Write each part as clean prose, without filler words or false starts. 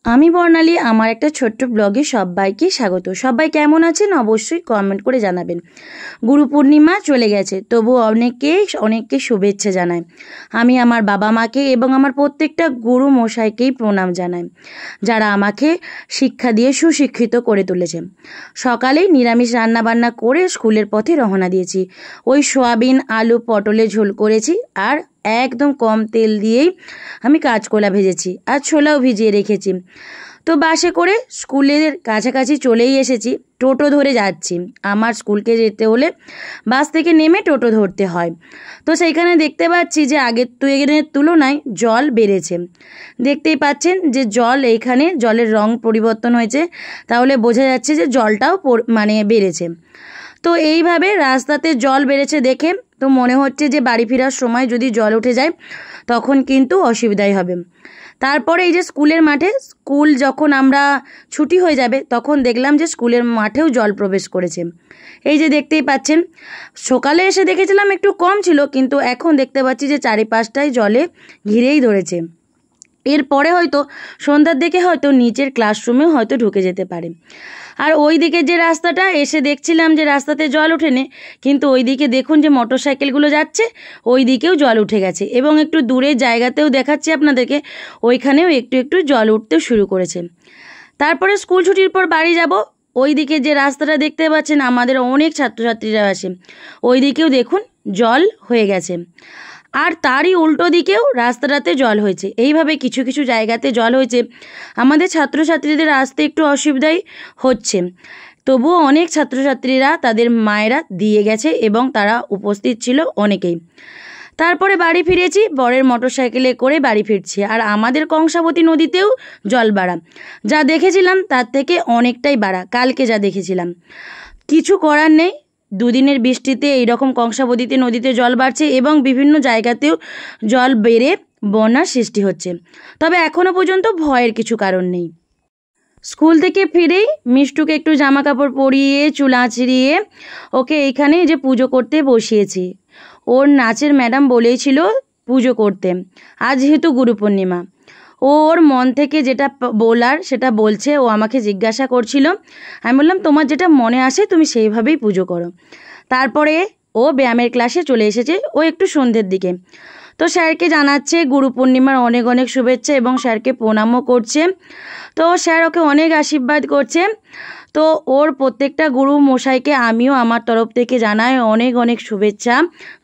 আমি বর্ণালী আমার একটা ছোট্ট ব্লগে সবাইকে স্বাগত। সবাই কেমন আছেন অবশ্যই কমেন্ট করে জানাবেন। গুরু পূর্ণিমা চলে গেছে, তবু অনেককে শুভেচ্ছা জানাই। আমি আমার বাবা মাকে এবং আমার প্রত্যেকটা গুরু মশাইকেই প্রণাম জানাই, যারা আমাকে শিক্ষা দিয়ে সুশিক্ষিত করে তুলেছে। সকালেই নিরামিষ রান্নাবান্না করে স্কুলের পথে রওনা দিয়েছি। ওই সোয়াবিন আলু পটলের ঝোল করেছি, আর একদম কম তেল দিয়েই আমি কাঁচকলা ভেজেছি আর ছোলাও ভিজিয়ে রেখেছি। তো বাসে করে স্কুলের কাছাকাছি চলেই এসেছি। টোটো ধরে যাচ্ছি। আমার স্কুলকে যেতে হলে বাস থেকে নেমে টোটো ধরতে হয়। তো সেইখানে দেখতে পাচ্ছি যে আগের তুলনায় জল বেড়েছে। দেখতেই পাচ্ছেন যে এইখানে জলের রং পরিবর্তন হয়েছে, তাহলে বোঝা যাচ্ছে যে জলটাও বেড়েছে। তো এইভাবে রাস্তাতে জল বেড়েছে দেখে তো মনে হচ্ছে যে বাড়ি ফেরার সময় যদি জল উঠে যায় তখন কিন্তু অসুবিধাই হবে। তারপরে এই যে স্কুল যখন আমরা ছুটি হয়ে যাবে তখন দেখলাম যে স্কুলের মাঠেও জল প্রবেশ করেছে। এই যে দেখতেই পাচ্ছেন, সকালে এসে দেখেছিলাম একটু কম ছিল, কিন্তু এখন দেখতে পাচ্ছি যে চারিপাশটাই জলে ঘিরেই ধরেছে। এরপরে হয়তো সন্ধ্যার দিকে হয়তো নিচের ক্লাসরুমেও হয়তো ঢুকে যেতে পারে। আর ওই দিকে যে রাস্তাটা এসে দেখছিলাম যে রাস্তাতে জল ওঠেনি, কিন্তু ওই দিকে দেখুন যে মোটরসাইকেলগুলো যাচ্ছে, ওই দিকেও জল উঠে গেছে এবং একটু দূরের জায়গাতেও দেখাচ্ছি আপনাদেরকে, ওইখানেও একটু একটু জল উঠতে শুরু করেছে। তারপরে স্কুল ছুটির পর বাড়ি যাব। ওই দিকে যে রাস্তাটা দেখতে পাচ্ছেন আমাদের অনেক ছাত্রছাত্রীরা আসে, ওই দিকেও দেখুন জল হয়ে গেছে। আর তারই উল্টো দিকেও রাস্তাটাতে জল হয়েছে। এইভাবে কিছু কিছু জায়গাতে জল হয়েছে। আমাদের ছাত্রছাত্রীদের আসতে একটু অসুবিধাই হচ্ছে, তবুও অনেক ছাত্রছাত্রীরা তাদের মায়েরা দিয়ে গেছে এবং তারা উপস্থিত ছিল অনেকেই। তারপরে বাড়ি ফিরেছি, বরের মোটরসাইকেলে করে বাড়ি ফিরছি। আর আমাদের কংসাবতী নদীতেও জল বাড়া, যা দেখেছিলাম তার থেকে অনেকটাই বাড়া কালকে যা দেখেছিলাম। কিছু করার নেই, দুদিনের বৃষ্টিতে এইরকম কংসাবতী নদীতে জল বাড়ছে এবং বিভিন্ন জায়গাতেও জল বেড়ে বন্যার সৃষ্টি হচ্ছে। তবে এখনো পর্যন্ত ভয়ের কিছু কারণ নেই। স্কুল থেকে ফিরেই মিষ্টুকে একটু জামা কাপড় পরিয়ে চুল আঁচড়িয়ে ওকে এইখানে যে পুজো করতে বসিয়েছি। ওর নাচের ম্যাডাম বলেছিল পুজো করতে, আজ যেহেতু গুরু পূর্ণিমা। ওর মন থেকে যেটা বলার সেটা বলছে। ও আমাকে জিজ্ঞাসা করছিল, আমি বললাম তোমার যেটা মনে আসে তুমি সেইভাবেই পুজো করো। তারপরে ও ব্যায়ামের ক্লাসে চলে এসেছে, ও একটু সন্ধ্যের দিকে। তো স্যারকে জানাচ্ছে গুরু পূর্ণিমার অনেক অনেক শুভেচ্ছা এবং স্যারকে প্রণামও করছে। তো স্যার ওকে অনেক আশীর্বাদ করছে। তো ওর প্রত্যেকটা গুরু মশাইকে আমিও আমার তরফ থেকে জানাই অনেক অনেক শুভেচ্ছা।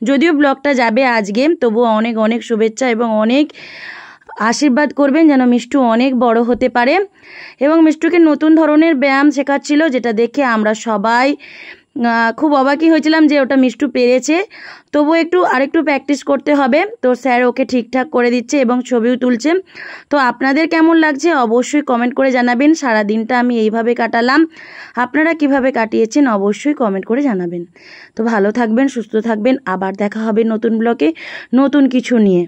যদিও ব্লগটা যাবে আজকে, তবুও অনেক অনেক শুভেচ্ছা এবং অনেক আশীর্বাদ করবেন যেন মিষ্টু অনেক বড় হতে পারে। এবং মিষ্টুকে নতুন ধরনের ব্যায়াম শেখাচ্ছিল, যেটা দেখে আমরা সবাই খুব অবাকই হয়েছিলাম যে ওটা মিষ্টু পেরেছে। তবুও আরেকটু প্র্যাকটিস করতে হবে। তো স্যার ওকে ঠিকঠাক করে দিচ্ছে এবং ছবিও তুলছে। তো আপনাদের কেমন লাগছে অবশ্যই কমেন্ট করে জানাবেন। সারা দিনটা আমি এইভাবে কাটালাম, আপনারা কিভাবে কাটিয়েছেন অবশ্যই কমেন্ট করে জানাবেন। তো ভালো থাকবেন, সুস্থ থাকবেন, আবার দেখা হবে নতুন ব্লগে নতুন কিছু নিয়ে।